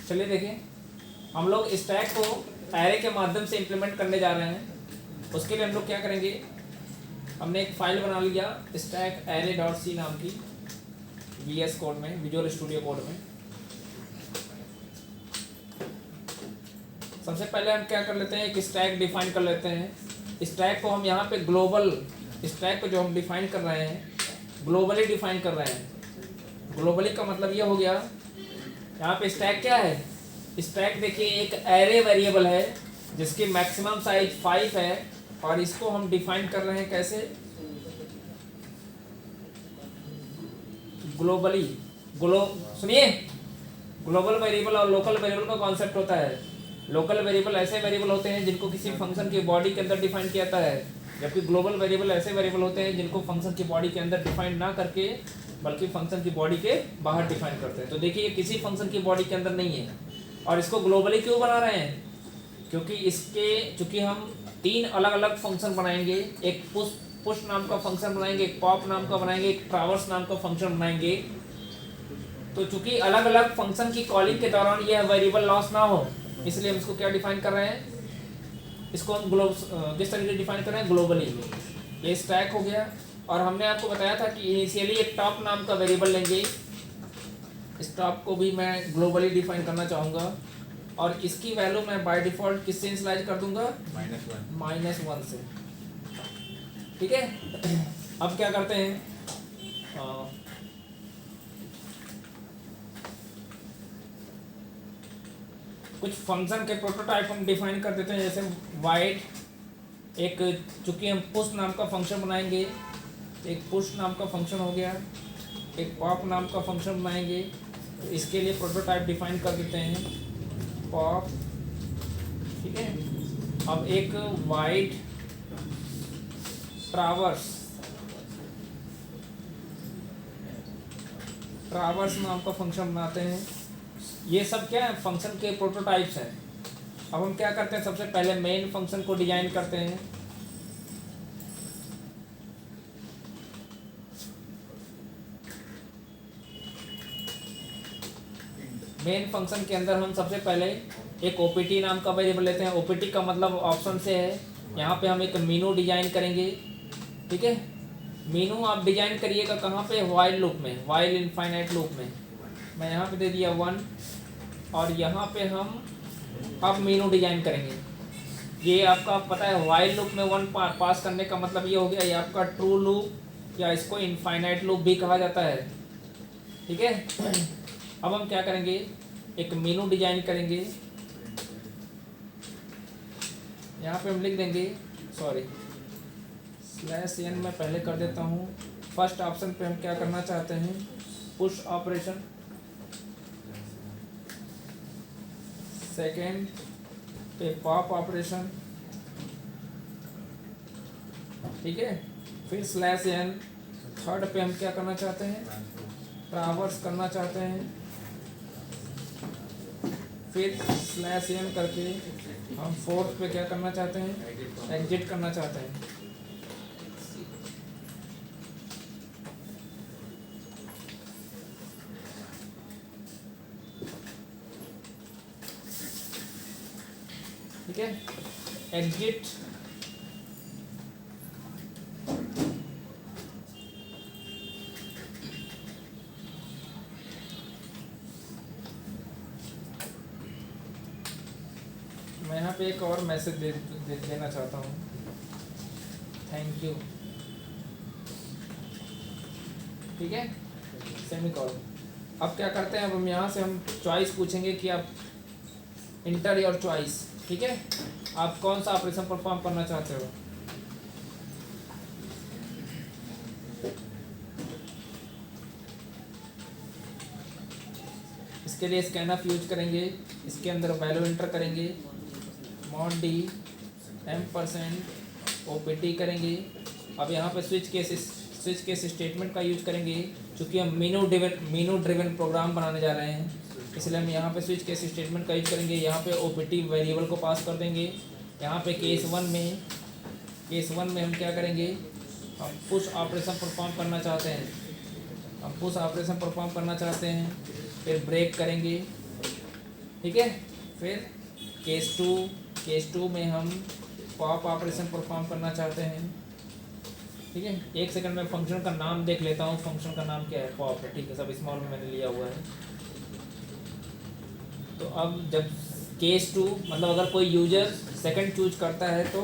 चलिए देखें, हम लोग स्टैक को एरे के माध्यम से इम्प्लीमेंट करने जा रहे हैं। उसके लिए हम लोग क्या करेंगे, हमने एक फाइल बना लिया स्टैक एरे डॉट सी नाम की, VS कोड में, विजुअल स्टूडियो कोड में। सबसे पहले हम क्या कर लेते हैं, एक स्टैक डिफाइन कर लेते हैं। स्टैक को हम यहाँ पे ग्लोबल, स्टैक को जो हम डिफाइन कर रहे हैं ग्लोबली डिफाइन कर रहे हैं। ग्लोबली का मतलब ये हो गया, यहाँ पे स्टैक क्या है, स्टैक देखिए एक एरे वेरिएबल है जिसकी मैक्सिमम साइज 5 है, और इसको हम डिफाइन कर रहे हैं कैसे, ग्लोबली। सुनिए, ग्लोबल वेरिएबल और लोकल वेरिएबल का कॉन्सेप्ट होता है। लोकल वेरिएबल ऐसे वेरिएबल होते हैं जिनको किसी फंक्शन की बॉडी के अंदर डिफाइन किया जाता है, जबकि ग्लोबल वेरिएबल ऐसे वेरिएबल होते हैं जिनको फंक्शन की बॉडी के अंदर डिफाइन ना करके बल्कि फंक्शन की बॉडी के बाहर डिफाइन करते हैं। तो देखिए ये किसी फंक्शन की बॉडी के अंदर नहीं है, और इसको ग्लोबली क्यों बना रहे हैं, क्योंकि चूंकि हम 3 अलग अलग फंक्शन बनाएंगे, एक पुश नाम का फंक्शन बनाएंगे, एक पॉप नाम का बनाएंगे, एक ट्रावर्स नाम का फंक्शन बनाएंगे। तो चूंकि अलग अलग फंक्शन की कॉलिंग के दौरान यह वेरिएबल लॉस ना हो, इसलिए हम इसको क्या डिफाइन कर रहे हैं, इसको हम किस तरीके से डिफाइन कर रहे हैं, ग्लोबली। ये स्टैक हो गया। और हमने आपको बताया था कि इनिशियली एक टॉप नाम का वेरिएबल लेंगे, इस टॉप को भी मैं ग्लोबली डिफाइन करना चाहूँगा, और इसकी वैल्यू मैं बाय डिफॉल्ट किससे इनिशियलाइज कर दूंगा, -1 से। ठीक है। अब क्या करते हैं, कुछ फंक्शन के प्रोटोटाइप हम डिफाइन कर देते हैं, जैसे वाइड, एक चूंकि हम पुश नाम का फंक्शन बनाएंगे, एक पुश नाम का फंक्शन हो गया, एक पॉप नाम का फंक्शन बनाएंगे। तो इसके लिए प्रोटोटाइप डिफाइन कर देते हैं पॉप। ठीक है। अब एक वाइड ट्रावर्स नाम का फंक्शन बनाते हैं। ये सब क्या है, फंक्शन के प्रोटोटाइप्स हैं। अब हम क्या करते हैं, सबसे पहले मेन फंक्शन को डिजाइन करते हैं। मेन फंक्शन के अंदर हम सबसे पहले एक ओपीटी नाम का वेरिएबल लेते हैं। ओपीटी का मतलब ऑप्शन से है। यहाँ पे हम एक मीनू डिजाइन करेंगे। ठीक है। मीनू आप डिजाइन करिएगा कहाँ पे, वाइल लूप में, वाइल इनफाइनाइट लूप में। मैं यहाँ पे दे दिया 1, और यहाँ पे हम अब मीनू डिजाइन करेंगे। ये आपका पता है वाइल लूप में 1 पास करने का मतलब ये हो गया, ये आपका ट्रू लूप या इसको इनफाइनाइट लूप भी कहा जाता है। ठीक है। अब हम क्या करेंगे, एक मीनू डिजाइन करेंगे। यहाँ पे हम लिख देंगे, सॉरी /n मैं पहले कर देता हूँ। फर्स्ट ऑप्शन पे हम क्या करना चाहते हैं, पुश ऑपरेशन। सेकेंड पे पॉप ऑपरेशन। ठीक है। फिर /n। थर्ड पे हम क्या करना चाहते हैं, ट्रावर्स करना चाहते हैं। फिर /n करके हम फोर्थ पे क्या करना चाहते हैं, एग्जिट करना चाहते हैं। ठीक है। एग्जिट, मैं यहाँ पे एक और मैसेज देना चाहता हूँ, थैंक यू। ठीक है, सेमीकोलन। अब क्या करते हैं, अब हम यहाँ से हम चॉइस पूछेंगे कि आप इंटर योर चॉइस। ठीक है, आप कौन सा ऑपरेशन परफॉर्म करना चाहते हो। इसके लिए स्कैनफ यूज करेंगे। इसके अंदर वैल्यू इंटर करेंगे, -d %opt करेंगे। अब यहाँ पे स्विच केस स्टेटमेंट का यूज करेंगे। चूँकि हम मीनू ड्रिवन प्रोग्राम बनाने जा रहे हैं, इसलिए हम यहाँ पे स्विच केस स्टेटमेंट का यूज करेंगे। यहाँ पे opt वेरिएबल को पास कर देंगे। यहाँ पे केस वन में हम क्या करेंगे, हम पुश ऑपरेशन परफॉर्म करना चाहते हैं। फिर ब्रेक करेंगे। ठीक है। फिर केस टू में हम पॉप ऑपरेशन परफॉर्म करना चाहते हैं। ठीक है, एक सेकंड में फंक्शन का नाम देख लेता हूँ। फंक्शन का नाम क्या है? पॉप है। ठीक है, सब स्मॉल में मैंने लिया हुआ है। तो अब जब केस टू मतलब अगर कोई यूजर सेकंड चूज करता है तो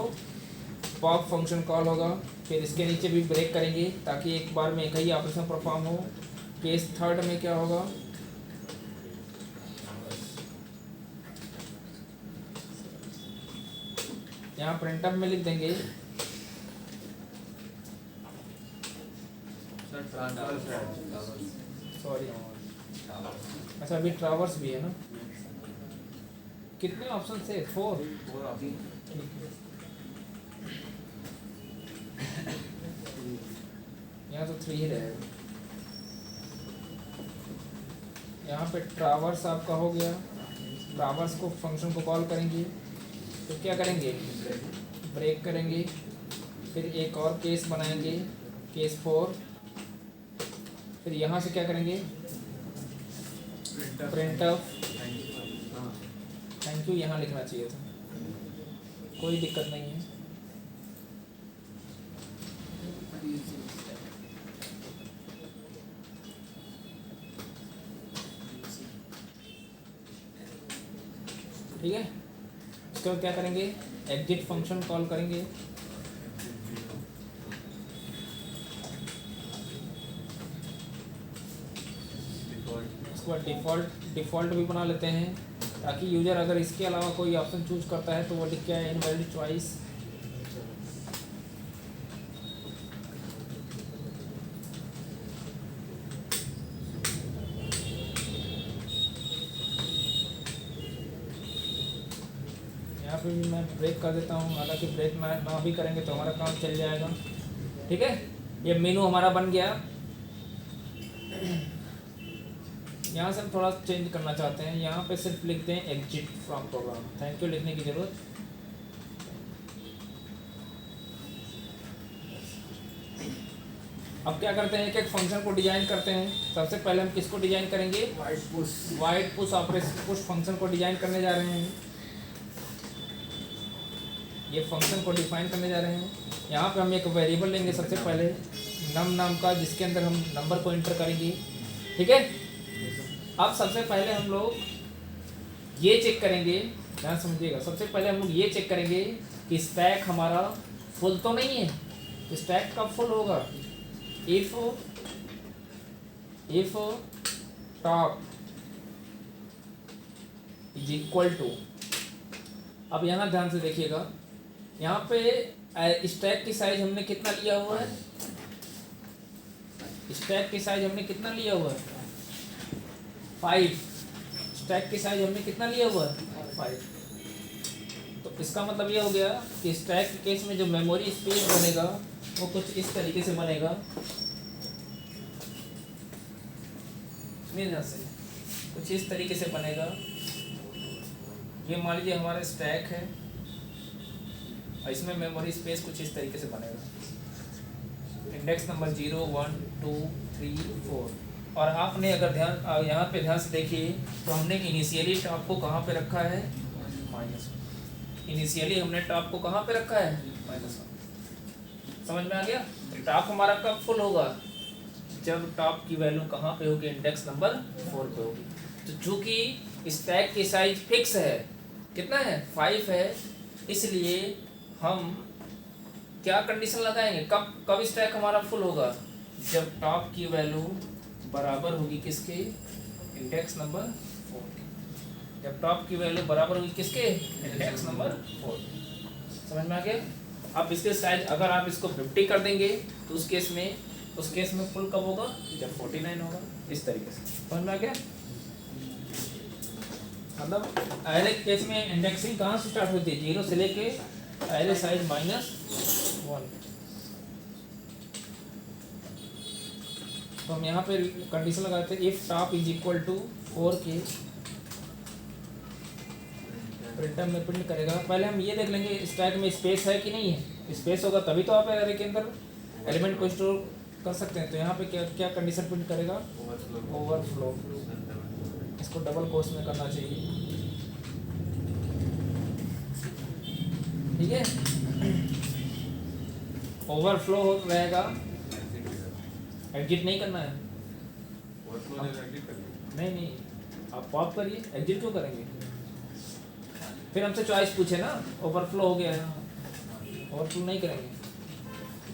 पॉप फंक्शन कॉल होगा। फिर इसके नीचे भी ब्रेक करेंगे ताकि एक बार में एक ही ऑपरेशन परफॉर्म हो। केस थर्ड में क्या होगा? यहाँ प्रिंटअप में लिख देंगे सॉरी, अच्छा अभी ट्रावर्स भी है ना। कितने ऑप्शन थे? 4। ठीक है, यहाँ तो 3 ही रहेगा। यहाँ पे ट्रावर्स आपका हो गया। ट्रावर्स को फंक्शन को कॉल करेंगे तो क्या करेंगे? ब्रेक करेंगे। फिर एक और केस बनाएंगे, केस 4। फिर यहाँ से क्या करेंगे? प्रिंटफ थैंक यू यहाँ लिखना चाहिए था, कोई दिक्कत नहीं है। ठीक है, इसके बाद क्या करेंगे? एग्जिट फंक्शन कॉल करेंगे। उसके बाद डिफ़ॉल्ट भी बना लेते हैं ताकि यूजर अगर इसके अलावा कोई ऑप्शन चूज करता है तो वो लिख के आए इनवैलिड चॉइस। यहाँ पे भी मैं ब्रेक कर देता हूँ, हालांकि ब्रेक ना भी करेंगे तो हमारा काम चल जाएगा। ठीक है, ये मेनू हमारा बन गया। यहाँ से हम थोड़ा चेंज करना चाहते हैं। यहाँ पे सिर्फ लिखते हैं exit from program. Thank you लिखने की ज़रूरत। अब क्या करते हैं? एक फंक्शन को डिजाइन करते हैं। सबसे पहले हम किसको डिजाइन करेंगे? Wide push operation push function को डिजाइन करने जा रहे हैं। ये फंक्शन को डिफाइन करने जा रहे हैं। यहाँ पे हम एक वेरिएबल लेंगे सबसे पहले नम नाम का, जिसके अंदर हम नंबर को एंटर करेंगे। ठीक है, अब सबसे पहले हम लोग ये चेक करेंगे, ध्यान समझिएगा। सबसे पहले हम लोग ये चेक करेंगे कि स्टैक हमारा फुल तो नहीं है। तो स्टैक कब फुल होगा? If top is equal to, अब यहाँ ध्यान से देखिएगा, यहाँ पे स्टैक की साइज हमने कितना लिया हुआ है? स्टैक की साइज हमने कितना लिया हुआ है? 5। स्टैक की साइज हमने कितना लिया हुआ है? 5। तो इसका मतलब ये हो गया कि स्टैक के केस में जो मेमोरी स्पेस बनेगा वो कुछ इस तरीके से बनेगा। कुछ इस तरीके से बनेगा। ये मान लीजिए हमारा स्टैक है और इसमें मेमोरी स्पेस कुछ इस तरीके से बनेगा। Index number 0 1 2 3 4। और आपने अगर यहाँ पे ध्यान से देखिए तो हमने इनिशियली टॉप को कहाँ पे रखा है? -1। इनिशियली हमने टॉप को कहाँ पे रखा है? -1। समझ में आ गया? तो टॉप हमारा कब फुल होगा? जब टॉप की वैल्यू कहाँ पे होगी? इंडेक्स नंबर 4 पे होगी। तो चूंकि स्टैक की साइज फिक्स है, कितना है? 5 है, इसलिए हम क्या कंडीशन लगाएंगे? कब स्टैक हमारा फुल होगा? जब टॉप की वैल्यू बराबर होगी किसके? इंडेक्स नंबर 4 के। जब टॉप की वैल्यू बराबर होगी किसके? Index number 4। समझ में आ गया? अब इसके साइज अगर आप इसको 50 कर देंगे तो उस केस में फुल कब होगा? जब 49 होगा। इस तरीके से समझ में आ गया? मतलब अरे केस में इंडेक्सिंग कहाँ से स्टार्ट होती है? 0 से लेके अरे साइज -1। तो हम यहाँ पे कंडीशन लगाते हैं if top is equal to 4 के। प्रिंटर में प्रिंट करेगा। पहले हम ये देख लेंगे स्टैक में स्पेस है कि नहीं है। स्पेस होगा तभी तो आप अरे के अंदर एलिमेंट को स्टोर कर सकते हैं। तो यहाँ पे क्या कंडीशन प्रिंट करेगा? ओवरफ्लो। इसको डबल कोट्स में करना चाहिए। ठीक है, ओवरफ्लो रहेगा, एग्जिट नहीं करना है। नहीं आप पॉप करिए, एग्जिट क्यों करेंगे? फिर हमसे चॉइस पूछे ना, ओवरफ्लो हो गया है, ओवरफ्लो नहीं करेंगे,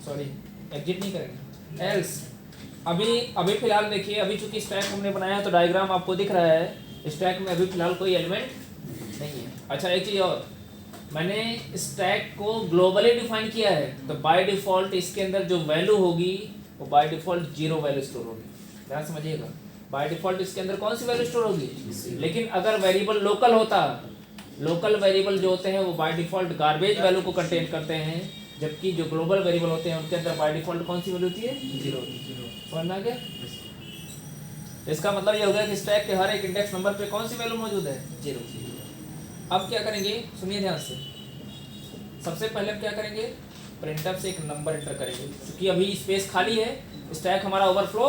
सॉरी एग्जिट नहीं करेंगे। एल्स अभी फिलहाल देखिए, अभी चूंकि स्टैक हमने बनाया है तो डायग्राम आपको दिख रहा है, स्टैक में अभी फिलहाल कोई एलिमेंट नहीं है। अच्छा एक चीज़ और, मैंने स्टैक को ग्लोबली डिफाइन किया है, तो बाय डिफ़ॉल्ट इसके अंदर जो वैल्यू होगी वो बाय डिफ़ॉल्ट 0 वैल्यू स्टोर होगी, ध्यान समझिएगा। बाय डिफ़ॉल्ट इसके अंदर कौन सी वैल्यू स्टोर होगी? लेकिन अगर वेरिएबल लोकल होता, लोकल वेरिएबल जो होते हैं वो बाय डिफ़ॉल्ट गार्बेज वैल्यू को कंटेन करते हैं, जबकि जो ग्लोबल वेरिएबल होते हैं उनके अंदर बाय डिफ़ॉल्ट कौन सी वैल्यू होती है? 0। समझ में आ गया? इसका मतलब ये हो गया कि स्टैक के हर एक इंडेक्स नंबर पे कौन सी वैल्यू मौजूद है? 0। अब क्या करेंगे, सुनिए ध्यान से। सबसे पहले हम क्या करेंगे, प्रिंटफ से एक नंबर एंटर करेंगे, क्योंकि अभी स्पेस खाली है, स्टैक हमारा ओवरफ्लो।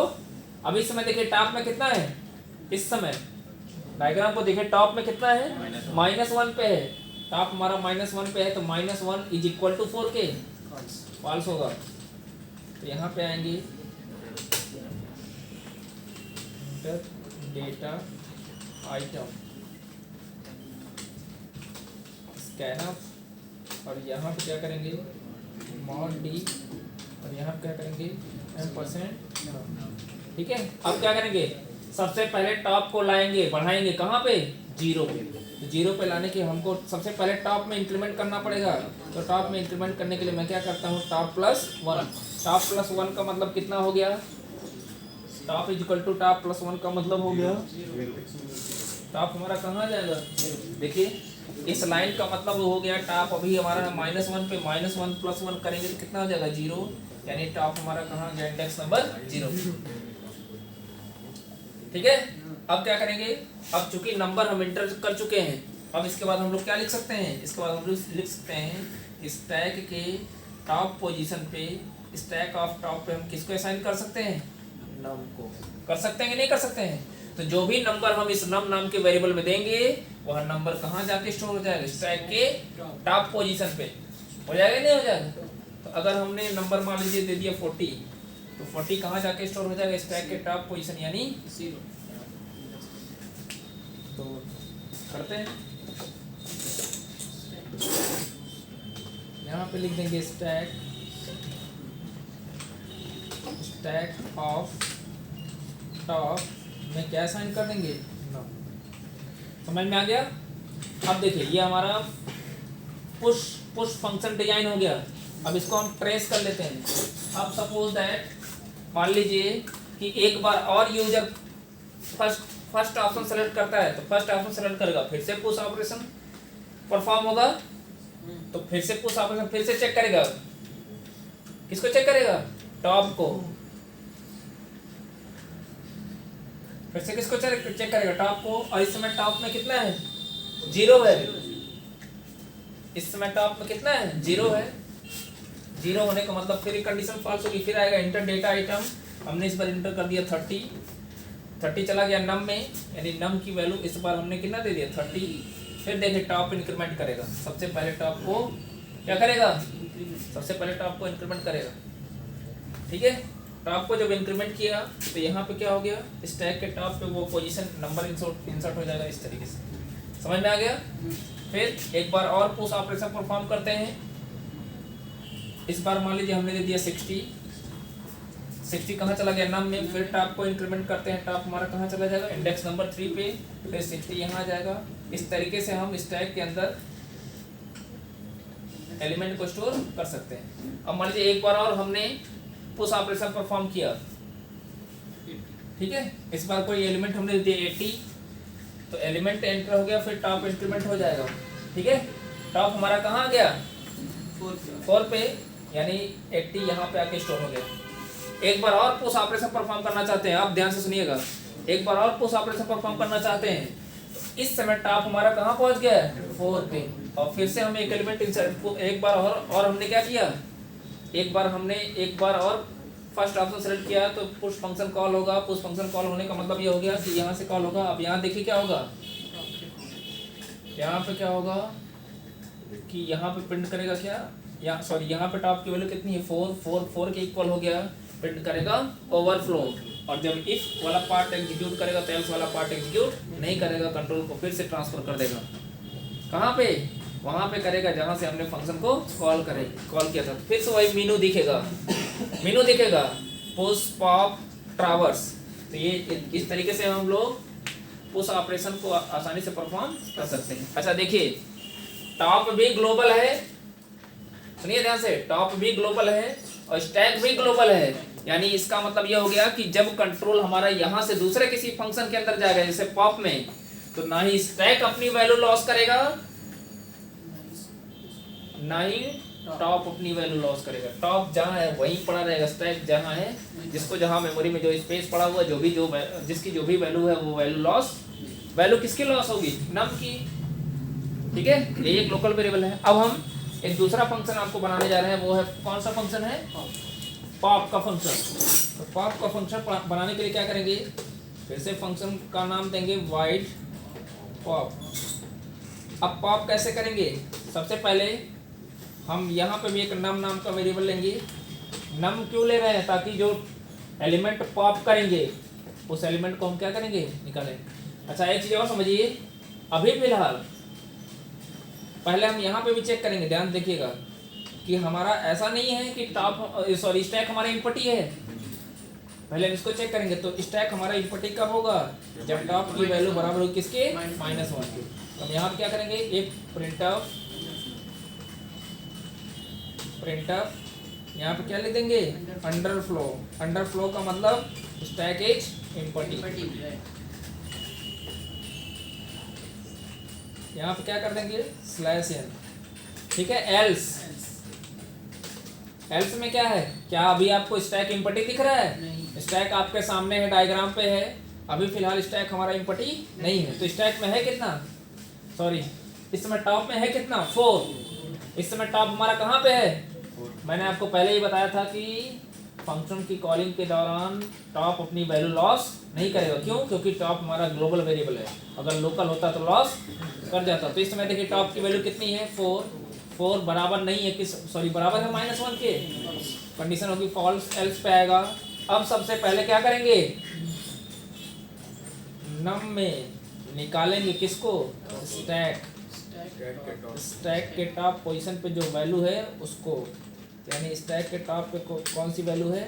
अभी इस समय देखिए टॉप में कितना है, इस समय डायग्राम को देखिए टॉप में कितना है, -1 पे है, टॉप हमारा -1 पे है, तो -1 इज इक्वल टू 4 के फॉल्स होगा। तो यहाँ पे आएंगे डेटा आइटम स्कैनफ, और यहाँ पे क्या करेंगे mod d, और यहाँ पे क्या करेंगे %। ठीक है, अब क्या करेंगे, सबसे पहले टॉप को लाएंगे, बढ़ाएंगे कहाँ पे? 0 पे। तो 0 पे लाने के हमको सबसे पहले टॉप में इंक्रीमेंट करना पड़ेगा। तो टॉप में इंक्रीमेंट करने के लिए मैं क्या करता हूँ, टॉप प्लस 1। टॉप प्लस 1 का मतलब कितना हो गया? Top is equal to top plus 1 का मतलब हो गया टॉप हमारा कहाँ जाएगा? देखिए इस लाइन का मतलब हो गया टॉप अभी हमारा -1 पे, -1 + 1 करेंगे तो कितना हो जाएगा? 0। यानी टॉप हमारा कहाँ गया? Index number 0। ठीक है, अब क्या करेंगे, अब चूंकि नंबर हम एंटर कर चुके हैं, अब इसके बाद हम लोग क्या लिख सकते हैं? इसके बाद हम लोग लिख सकते हैं स्टैक के टॉप पोजीशन पे, स्टैक ऑफ टॉप पे हम किसको असाइन कर सकते हैं? नम को। कर सकते हैं कि नहीं कर सकते हैं? तो जो भी नंबर हम इस नम नाम के वेरिएबल में देंगे वह नंबर कहाँ जाके स्टोर हो जाएगा? स्टैक के टॉप पोजीशन पे। हो जाएगा नहीं हो जाएगा? तो अगर हमने नंबर मान लीजिए दे दिया 40, तो 40 कहाँ जाके स्टोर हो जाएगा? स्टैक के टॉप पोजीशन यानी 0। तो करते हैं, यहाँ पे लिख देंगे स्टैक ऑफ टॉप में क्या साइन कर देंगे? नो। समझ में आ गया? अब देखिए ये हमारा पुश फंक्शन डिजाइन हो गया। अब इसको हम ट्रेस कर लेते हैं। अब सपोज दैट मान लीजिए कि एक बार और यूजर फर्स्ट ऑप्शन सेलेक्ट करता है, तो फर्स्ट ऑप्शन सेलेक्ट करेगा, फिर से पुश ऑपरेशन परफॉर्म होगा, तो फिर से पुश ऑपरेशन फिर से चेक करेगा। किसको चेक करेगा? टॉप को। फिर से किसको चेक करेगा? टॉप को। और इस समय टॉप में कितना है? 0 है। इस समय टॉप में कितना है? 0 है। 0 होने का मतलब फिर कंडीशन फॉल्स होगी, फिर आएगा इंटर डेटा आइटम। हमने इस बार इंटर कर दिया 30 चला गया नम में, यानी नम की वैल्यू इस बार हमने कितना दे दिया? 30। फिर देखिए टॉप इंक्रीमेंट करेगा, सबसे पहले टॉप को क्या करेगा? सबसे पहले टॉप को इंक्रीमेंट करेगा। ठीक है, टॉप को जब इंक्रीमेंट किया तो यहाँ पे क्या हो गया? स्टैक के टॉप पे वो पोजीशन नंबर इंसर्ट हो जाएगा इस तरीके से। समझ में आ गया? फिर एक बार और पुश ऑपरेशन परफॉर्म करते हैं। इस बार मान लीजिए हमने दे दिया 60 कहाँ चला गया? नम में। फिर टॉप को इंक्रीमेंट करते हैं, टॉप हमारा कहाँ चला जाएगा? इंडेक्स नंबर 3 पे। फिर 60 यहाँ आ जाएगा। इस तरीके से हम स्टैक के अंदर एलिमेंट को स्टोर कर सकते हैं। अब मान लीजिए एक बार और हमने पुश ऑपरेशन परफॉर्म किया, ठीक है, इस बार कोई एलिमेंट हमने दे दिया 80, तो एलिमेंट एंटर हो गया, फिर टॉप इंक्रीमेंट हो जाएगा। ठीक है, टॉप हमारा कहाँ आ गया? 4 पे, यानी 80 यहाँ पे आके स्टोर हो गया। एक बार और पुश ऑपरेशन परफॉर्म करना चाहते हैं, आप ध्यान से सुनिएगा, एक बार और पुश ऑपरेशन परफॉर्म करना चाहते हैं, तो इस समय टॉप हमारा कहाँ पहुँच गया है? 4 पे। और फिर से हम एक एलिमेंट इंसर्ट, एक बार और हमने क्या किया? एक बार और फर्स्ट ऑप्शन सेलेक्ट किया, तो पुश फंक्शन कॉल होगा। पुश फंक्शन कॉल होने का मतलब ये हो गया कि यहाँ से कॉल होगा। अब यहाँ देखिए क्या होगा, यहाँ पे क्या होगा? कि यहाँ पे प्रिंट करेगा क्या, यहाँ पे टॉप की वैल्यू कितनी है 4 4 4 के इक्वल हो गया, प्रिंट करेगा ओवरफ्लो। और जब इफ वाला पार्ट एग्जीक्यूट करेगा तो एल्स वाला पार्ट एग्जीक्यूट नहीं करेगा, कंट्रोल को फिर से ट्रांसफर कर देगा कहाँ पे, वहाँ पे करेगा जहाँ से हमने फंक्शन को कॉल किया था। फिर से वही मीनू दिखेगा पुश पॉप ट्रावर्स। तो ये इस तरीके से हम लोग उस ऑपरेशन को आसानी से परफॉर्म कर सकते हैं। अच्छा देखिए, टॉप भी ग्लोबल है, सुनिए ध्यान से, टॉप भी ग्लोबल है और स्टैक भी ग्लोबल है। यानी इसका मतलब यह हो गया कि जब कंट्रोल हमारा यहाँ से दूसरे किसी फंक्शन के अंदर जाएगा जैसे पॉप में, तो ना ही स्टैक अपनी वैल्यू लॉस करेगा, ना ही टॉप अपनी वैल्यू लॉस करेगा। टॉप जहाँ है वहीं पड़ा रहेगा, स्टैक जहाँ है, जिसको जहाँ मेमोरी में जो स्पेस पड़ा हुआ जिसकी जो भी वैल्यू है वो वैल्यू किसकी लॉस होगी, नम की। ठीक है, ये एक लोकल वेरिएबल है। अब हम एक दूसरा फंक्शन आपको बनाने जा रहे हैं, वो है कौन सा फंक्शन है, पॉप का फंक्शन। तो पॉप का फंक्शन बनाने के लिए क्या करेंगे, फिर से फंक्शन का नाम देंगे वाइड पॉप। अब पॉप कैसे करेंगे, सबसे पहले हम यहाँ पे भी एक नम नाम का वेरिएबल लेंगे। नम क्यों ले रहे हैं, ताकि जो एलिमेंट पॉप करेंगे उस एलिमेंट को हम क्या करेंगे, निकालेंगे। अच्छा एक चीज़ और समझिए, अभी फिलहाल पहले हम यहाँ पे भी चेक करेंगे, ध्यान देखिएगा कि हमारा ऐसा नहीं है कि स्टैक हमारा इनपुट ही है। पहले हम इसको चेक करेंगे, तो स्टैक हमारा इनपुट ही कब होगा, जब टॉप की वैल्यू बराबर होगी किसके, -1 के। तो हम यहाँ क्या करेंगे, एक प्रिंटफ यहाँ पे क्या लिख देंगे, अंडरफ्लो का मतलब स्टैक इज इम्पटी। यहाँ पे क्या कर देंगे, /n। ठीक है, एल्स में क्या है, क्या अभी आपको स्टैक इम्पटी दिख रहा है, स्टैक आपके सामने है, डायग्राम पे है, अभी फिलहाल स्टैक हमारा इम्पटी नहीं है। तो स्टैक में है कितना, इस समय टॉप में है कितना, 4। इस समय टॉप हमारा कहाँ पे है, मैंने आपको पहले ही बताया था कि फंक्शन की कॉलिंग के दौरान टॉप अपनी वैल्यू लॉस नहीं करेगा। क्यों, क्योंकि टॉप हमारा ग्लोबल वेरिएबल है, अगर लोकल होता तो लॉस कर जाता। तो इस समय देखिए टॉप की वैल्यू कितनी है, 4 बराबर नहीं है बराबर है -1 के, कंडीशन होगी फॉल्स, एल्स पे आएगा। अब सबसे पहले क्या करेंगे, नम में निकालेंगे किसको, स्टैक के टॉप पोजीशन पे जो वैल्यू है उसको, यानी स्टैक के टॉप पे कौन सी वैल्यू है,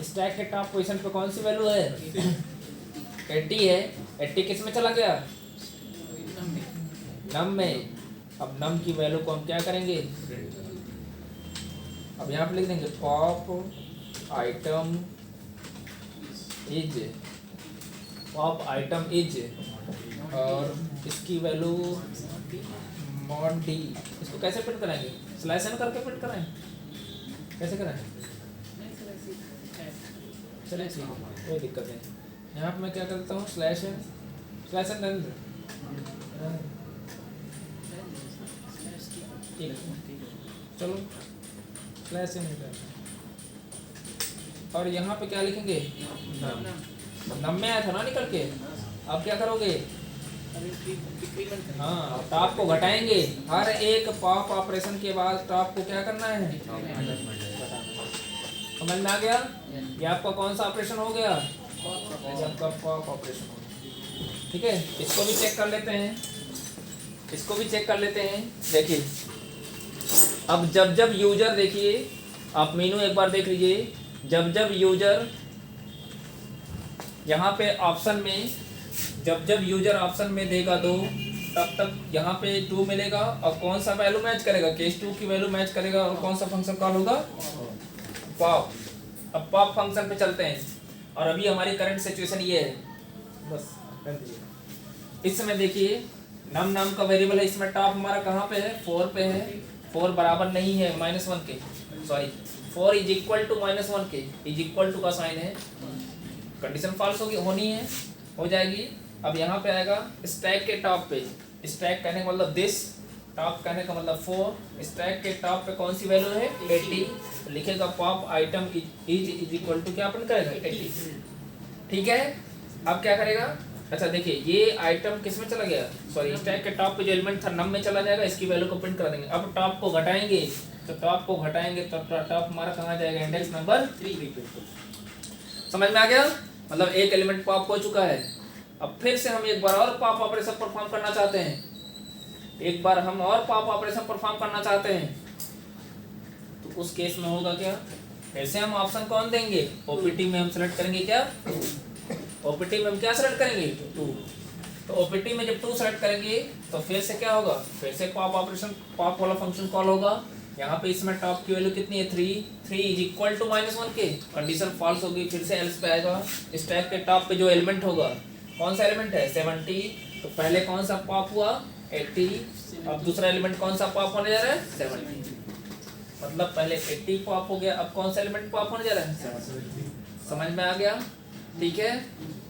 स्टैक के टॉप पोजीशन पे कौन सी वैल्यू है, 80 है। 80 किस में चला गया, नम में। अब नम की वैल्यू को हम क्या करेंगे, अब यहाँ पे लिख देंगे पॉप आइटम इज, और इसकी वैल्यू mod d। इसको कैसे प्रिंट कराएंगे, /n करके प्रिंट कराएं, कैसे कराएं, चलिए ठीक है, कोई दिक्कत नहीं। यहाँ पे मैं क्या करता हूँ, /n ठीक, चलो /n। और यहाँ पे क्या लिखेंगे, नम में आया था ना निकल के। अब क्या करोगे, हाँ टॉप को घटाएंगे, हर एक पॉप ऑपरेशन के बाद टॉप को क्या करना है, समझ में आ गया। ये आपका कौन सा ऑपरेशन हो गया, आपका पॉप ऑपरेशन हो गया। ठीक है, इसको भी चेक कर लेते हैं, देखिए अब जब यूजर, देखिए आप मीनू एक बार देख लीजिए, जब यूजर यहाँ पे ऑप्शन में, जब यूजर ऑप्शन में देगा 2, तब यहाँ पे 2 मिलेगा, और कौन सा वैल्यू मैच करेगा, केस 2 की वैल्यू मैच करेगा, और कौन सा फंक्शन कॉल होगा, पॉप। अब पॉप फंक्शन पे चलते हैं, और अभी हमारी करंट सिचुएशन ये है, बस इस समय देखिए नम का वेरिएबल है, इसमें टॉप हमारा कहाँ पे है, 4 पे है। 4 बराबर नहीं है -1 के, 4 इज इक्वल टू -1 के, इज इक्वल टू का साइन है, कंडीशन फॉल्स होनी है, हो जाएगी। अब यहाँ पे आएगा स्टैक के टॉप पे, स्टैक कहने का मतलब दिस, टॉप कहने का मतलब 4, स्टैक के टॉप पे कौन सी वैल्यू है, 80, तो लिखेगा pop item is equal to क्या प्रिंट करेगा, 80। ठीक है, अब क्या करेगा, अच्छा देखिए ये आइटम किस में चला गया, सॉरी स्टैक के टॉप पे जो एलिमेंट था नम में चला जाएगा, इसकी वैल्यू को प्रिंट कर देंगे। अब टॉप को घटाएंगे तो टॉप हमारा कहाँ जाएगा, इंडेक्स नंबर 3 पे। समझ में आ गया, मतलब एक एलिमेंट पॉप हो चुका है। अब फिर से हम एक बार और पॉप ऑपरेशन परफॉर्म करना चाहते हैं, तो उस केस में होगा क्या, ऐसे हम ऑप्शन कौन देंगे, ओपीटी में हम सेलेक्ट करेंगे क्या, ओपीटी में हम क्या सेलेक्ट करेंगे 2। तो ओपीटी में जब 2 सेलेक्ट करेंगे तो फिर से क्या होगा, फिर से पॉप वाला फंक्शन कॉल होगा। यहाँ पे इसमें टॉप की वैल्यू कितनी है 3 इज इक्वल टू -1 के, कंडीशन फॉल्स होगी, फिर से एल्स पे आएगा। स्टैक के टॉप पे जो एलिमेंट होगा, कौन सा एलिमेंट है 70, तो पहले कौन सा पॉप हुआ 80, अब दूसरा एलिमेंट कौन सा पॉप होने जा रहा है 70, मतलब पहले 80 पॉप हो गया, अब कौन सा एलिमेंट पॉप होने जा रहा है 70। समझ में आ गया, ठीक है।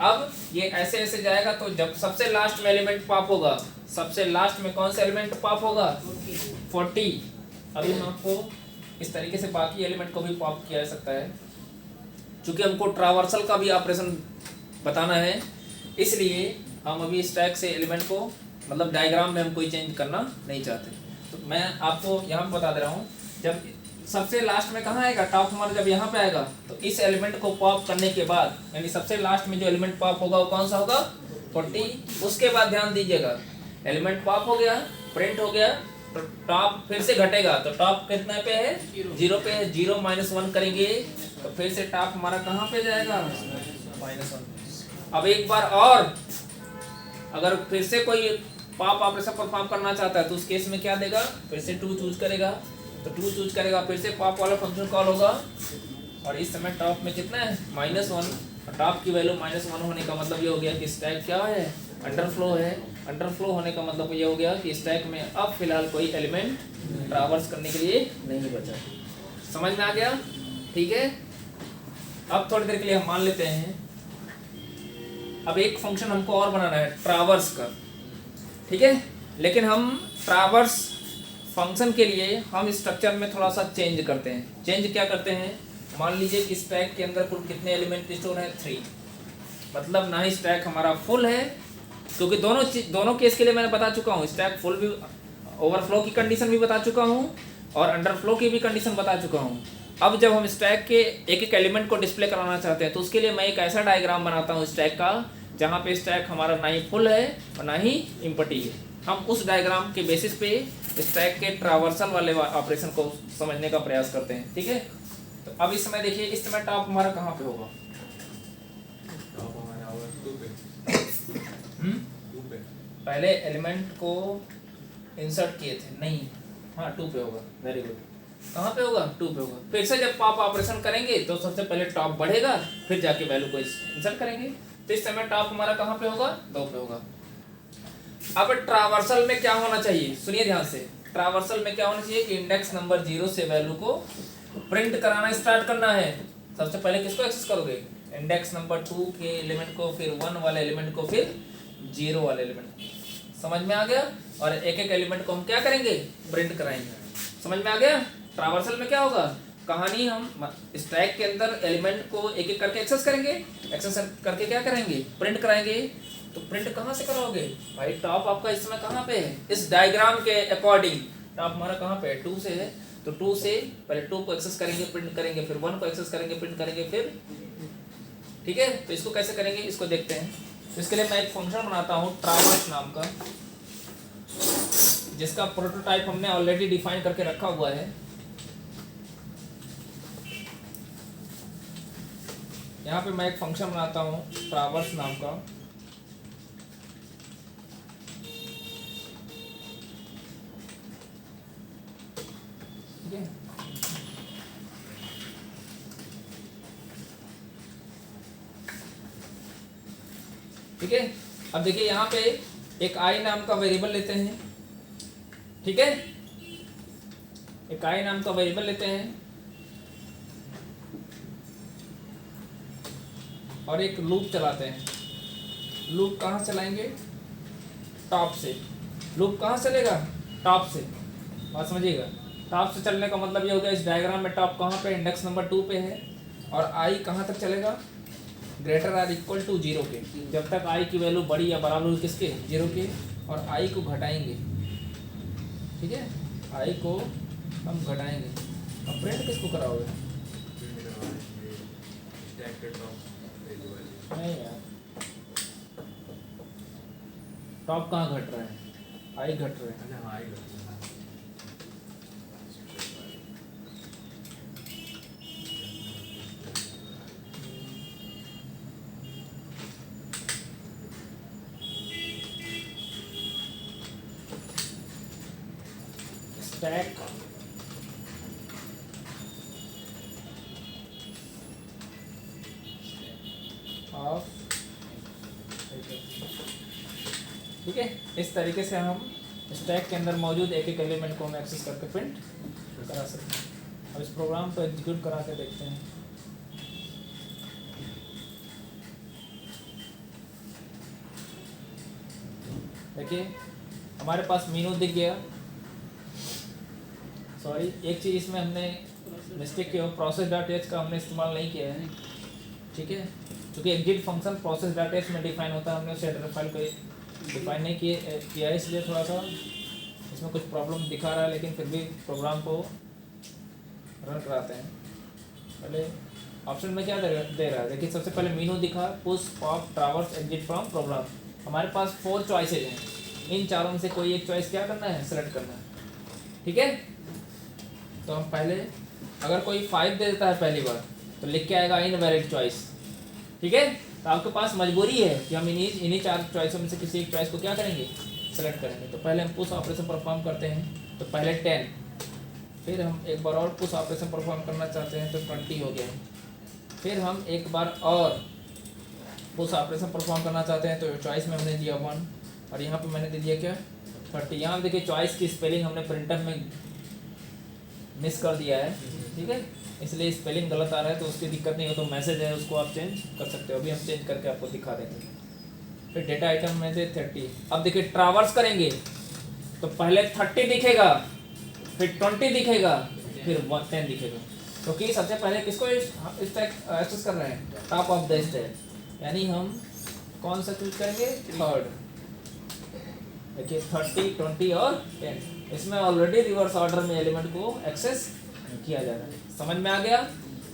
अब ये ऐसे ऐसे जाएगा, तो जब सबसे लास्ट में एलिमेंट पॉप होगा, सबसे लास्ट में कौन सा एलिमेंट पॉप होगा 40। अभी हम आपको इस तरीके से बाकी एलिमेंट को भी पॉप किया जा सकता है, क्योंकि हमको ट्रावर्सल का भी ऑपरेशन बताना है, इसलिए हम अभी स्टैक से एलिमेंट को मतलब डायग्राम में हम कोई चेंज करना नहीं चाहते। तो मैं आपको यहाँ पे बता दे रहा हूँ, जब सबसे लास्ट में कहाँ आएगा टॉप हमारा, जब यहाँ पे आएगा तो इस एलिमेंट को पॉप करने के बाद, यानी सबसे लास्ट में जो एलिमेंट पॉप होगा वो कौन सा होगा 40। उसके बाद ध्यान दीजिएगा, एलिमेंट पॉप हो गया, प्रिंट हो गया, तो टॉप फिर से घटेगा, तो टॉप कितने पे है 0 पे है, 0 -1 करेंगे तो फिर से टॉप हमारा कहाँ पे जाएगा -1। अब एक बार और अगर फिर से कोई पॉप ऑपरेशन परफॉर्म करना चाहता है तो उस केस में क्या देगा, फिर से 2 चूज करेगा, तो 2 चूज करेगा, फिर से पॉप वाला फंक्शन कॉल होगा, और इस समय टॉप में कितना है -1, टॉप की वैल्यू -1 होने का मतलब ये हो गया कि स्टैक क्या है अंडरफ्लो है। अंडरफ्लो होने का मतलब ये हो गया कि स्टैक में अब फिलहाल कोई एलिमेंट ट्रावर्स करने के लिए नहीं बचा। समझ में आ गया, ठीक है। अब थोड़ी देर के लिए हम मान लेते हैं, अब एक फंक्शन हमको और बनाना है ट्रावर्स का, ठीक है, लेकिन हम ट्रावर्स फंक्शन के लिए हम स्ट्रक्चर में थोड़ा सा चेंज करते हैं। चेंज क्या करते हैं, मान लीजिए कि स्टैक के अंदर कुल कितने एलिमेंट स्टोर हैं 3, मतलब ना ही स्टैक हमारा फुल है, क्योंकि दोनों केस के लिए मैंने बता चुका हूँ, स्टैक फुल भी, ओवरफ्लो की कंडीशन भी बता चुका हूँ और अंडरफ्लो की भी कंडीशन बता चुका हूँ। अब जब हम स्टैक के एक एक एलिमेंट को डिस्प्ले कराना चाहते हैं तो उसके लिए मैं एक ऐसा डायग्राम बनाता हूँ स्टैक का, जहाँ पे स्टैक हमारा ना ही फुल है और ना ही एम्प्टी है। हम उस डायग्राम के बेसिस पे स्टैक के ट्रावर्सल वाले ऑपरेशन को समझने का प्रयास करते हैं, ठीक है। तो अब इस समय देखिए, इस समय टॉप हमारा कहाँ पे होगा, पहले एलिमेंट को इंसर्ट किए थे, नहीं, हाँ 2 पे होगा, वेरी गुड। कहाँ पे होगा 2 पे होगा। फिर से जब पॉप ऑपरेशन करेंगे तो सबसे पहले टॉप बढ़ेगा, फिर जाके वैल्यू को इंसर्ट करेंगे, तो इस समय टॉप हमारा कहाँ पे होगा 2 पे होगा। अब ट्रावर्सल में क्या होना चाहिए, सुनिए ध्यान से, ट्रावर्सल में क्या होना चाहिए कि इंडेक्स नंबर 0 से वैल्यू को प्रिंट कराना स्टार्ट करना है। सबसे पहले किसको एक्सेस करोगे, इंडेक्स नंबर 2 के एलिमेंट को, फिर 1 वाले एलिमेंट को, फिर 0 वाले एलिमेंट। समझ में आ गया, और एक एक एलिमेंट को हम क्या करेंगे प्रिंट कराएंगे। समझ में आ गया, ट्रावर्सल में क्या होगा, कहानी हम स्टैक के अंदर एलिमेंट को एक एक करके एक्सेस करेंगे, एक्सेस करके क्या करेंगे प्रिंट कराएंगे। तो प्रिंट कहाँ से कराओगे भाई, टॉप आपका इस समय कहाँ पे है, इस डायग्राम के अकॉर्डिंग टॉप हमारा कहाँ पे है 2 से है, तो 2 से पहले 2 को एक्सेस करेंगे प्रिंट करेंगे, फिर 1 को एक्सेस करेंगे प्रिंट करेंगे, फिर ठीक है। तो इसको कैसे करेंगे इसको देखते हैं। तो इसके लिए मैं एक फंक्शन बनाता हूँ ट्रावर्स नाम का, जिसका प्रोटोटाइप हमने ऑलरेडी डिफाइन करके रखा हुआ है। यहाँ पे मैं एक फंक्शन बनाता हूँ ट्रावर्स नाम का, ठीक है। ठीक है, अब देखिए यहाँ पे एक आई नाम का वेरिएबल लेते हैं, ठीक है, एक आई नाम का वेरिएबल लेते हैं और एक लूप चलाते हैं। लूप कहाँ चलाएंगे, टॉप से। लूप कहाँ चलेगा, टॉप से, बात समझिएगा। टॉप से चलने का मतलब ये हो गया, इस डायग्राम में टॉप कहाँ पे इंडेक्स नंबर 2 पे है, और आई कहाँ तक चलेगा ग्रेटर आर इक्वल टू 0 के, जब तक आई की वैल्यू बड़ी या बराबर हो किसके 0 के, और आई को घटाएंगे, ठीक है, आई को हम घटाएंगे। अब प्रिंट किसको कराओगे? नहीं यार, टॉप कहाँ घट रहा है, आई घट रहा है। स्टैक ऑफ, ठीक है, इस तरीके से हम स्टैक के अंदर मौजूद एक एक एलिमेंट को हम एक्सेस करके प्रिंट करा सकते हैं। अब इस प्रोग्राम को एग्जीक्यूट करा के देखते हैं। देखिए हमारे पास मीनू दिख गया। सॉरी, एक चीज़ इसमें हमने मिस्टेक किया, प्रोसेस डॉट एच का हमने इस्तेमाल नहीं किया है, ठीक है, क्योंकि exit function process dot H में डिफाइन होता है, हमने उसे हेडर फाइल को डिफाइन नहीं किया है, इसलिए थोड़ा सा इसमें कुछ प्रॉब्लम दिखा रहा है, लेकिन फिर भी प्रोग्राम को रन कराते हैं। पहले ऑप्शन में क्या दे रहा है, देखिए सबसे पहले मीनू दिखा, push, pop, traverse, exit from program. हमारे पास 4 चॉइसेज हैं, इन चारों में से कोई एक चॉइस क्या करना है, सेलेक्ट करना है, ठीक है। तो हम पहले अगर कोई 5 दे देता है पहली बार तो लिख के आएगा इनवैलिड चॉइस, ठीक है। तो आपके पास मजबूरी है कि हम इन्हीं 4 चॉइसों में से किसी एक चॉइस को क्या करेंगे, सेलेक्ट करेंगे। तो पहले हम पुश ऑपरेशन परफॉर्म करते हैं, तो पहले 10, फिर हम एक बार और पुश ऑपरेशन परफॉर्म करना चाहते हैं तो 20 हो गया, फिर हम एक बार और पुश ऑपरेशन परफॉर्म करना चाहते हैं तो चॉइस में हमने दिया 1, और यहाँ पे मैंने दे दिया क्या 30। यहाँ देखिए चॉइस की स्पेलिंग हमने प्रिंटर में मिस कर दिया है, ठीक है, इसलिए स्पेलिंग गलत आ रहा है, तो उसकी दिक्कत नहीं हो तो मैसेज है उसको आप चेंज कर सकते हो, अभी हम चेंज करके आपको दिखा देंगे। फिर डेटा आइटम में से 30, अब देखिए ट्रावर्स करेंगे तो पहले 30 दिखेगा, फिर 20 दिखेगा, फिर 10 दिखेगा, क्योंकि सबसे पहले किसको स्टैक एक्सेस कर रहे हैं, टॉप ऑफ द स्टैक, यानी हम कौन सा चूज करेंगे, थर्ड। देखिए 30, 20 और 10, इसमें ऑलरेडी रिवर्स ऑर्डर में एलिमेंट को एक्सेस किया जा रहा है। समझ में आ गया,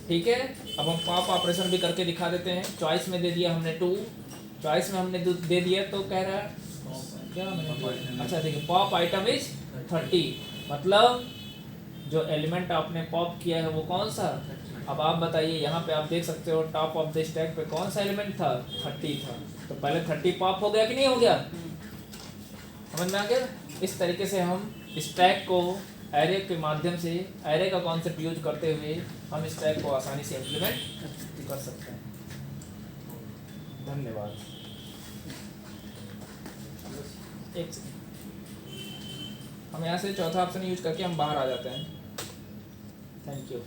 ठीक है। अब हम पॉप ऑपरेशन भी करके दिखा देते हैं। चॉइस में दे दिया हमने 2, चॉइस में हमने दे दिया तो कह रहा है क्या मैंने, अच्छा देखिए पॉप आइटम इज 30, मतलब जो एलिमेंट आपने पॉप किया है वो कौन सा। अब आप बताइए, यहाँ पे आप देख सकते हो टॉप ऑफ द स्टैक पे कौन सा एलिमेंट था, 30 था, तो पहले 30 पॉप हो गया कि नहीं हो गया, समझ में आ गया। इस तरीके से हम स्टैक को एरे के माध्यम से, एरे का कॉन्सेप्ट यूज करते हुए हम स्टैक को आसानी से इम्प्लीमेंट कर सकते हैं। धन्यवाद। एक सेकंड, हम यहाँ से चौथा ऑप्शन यूज करके हम बाहर आ जाते हैं। Thank you.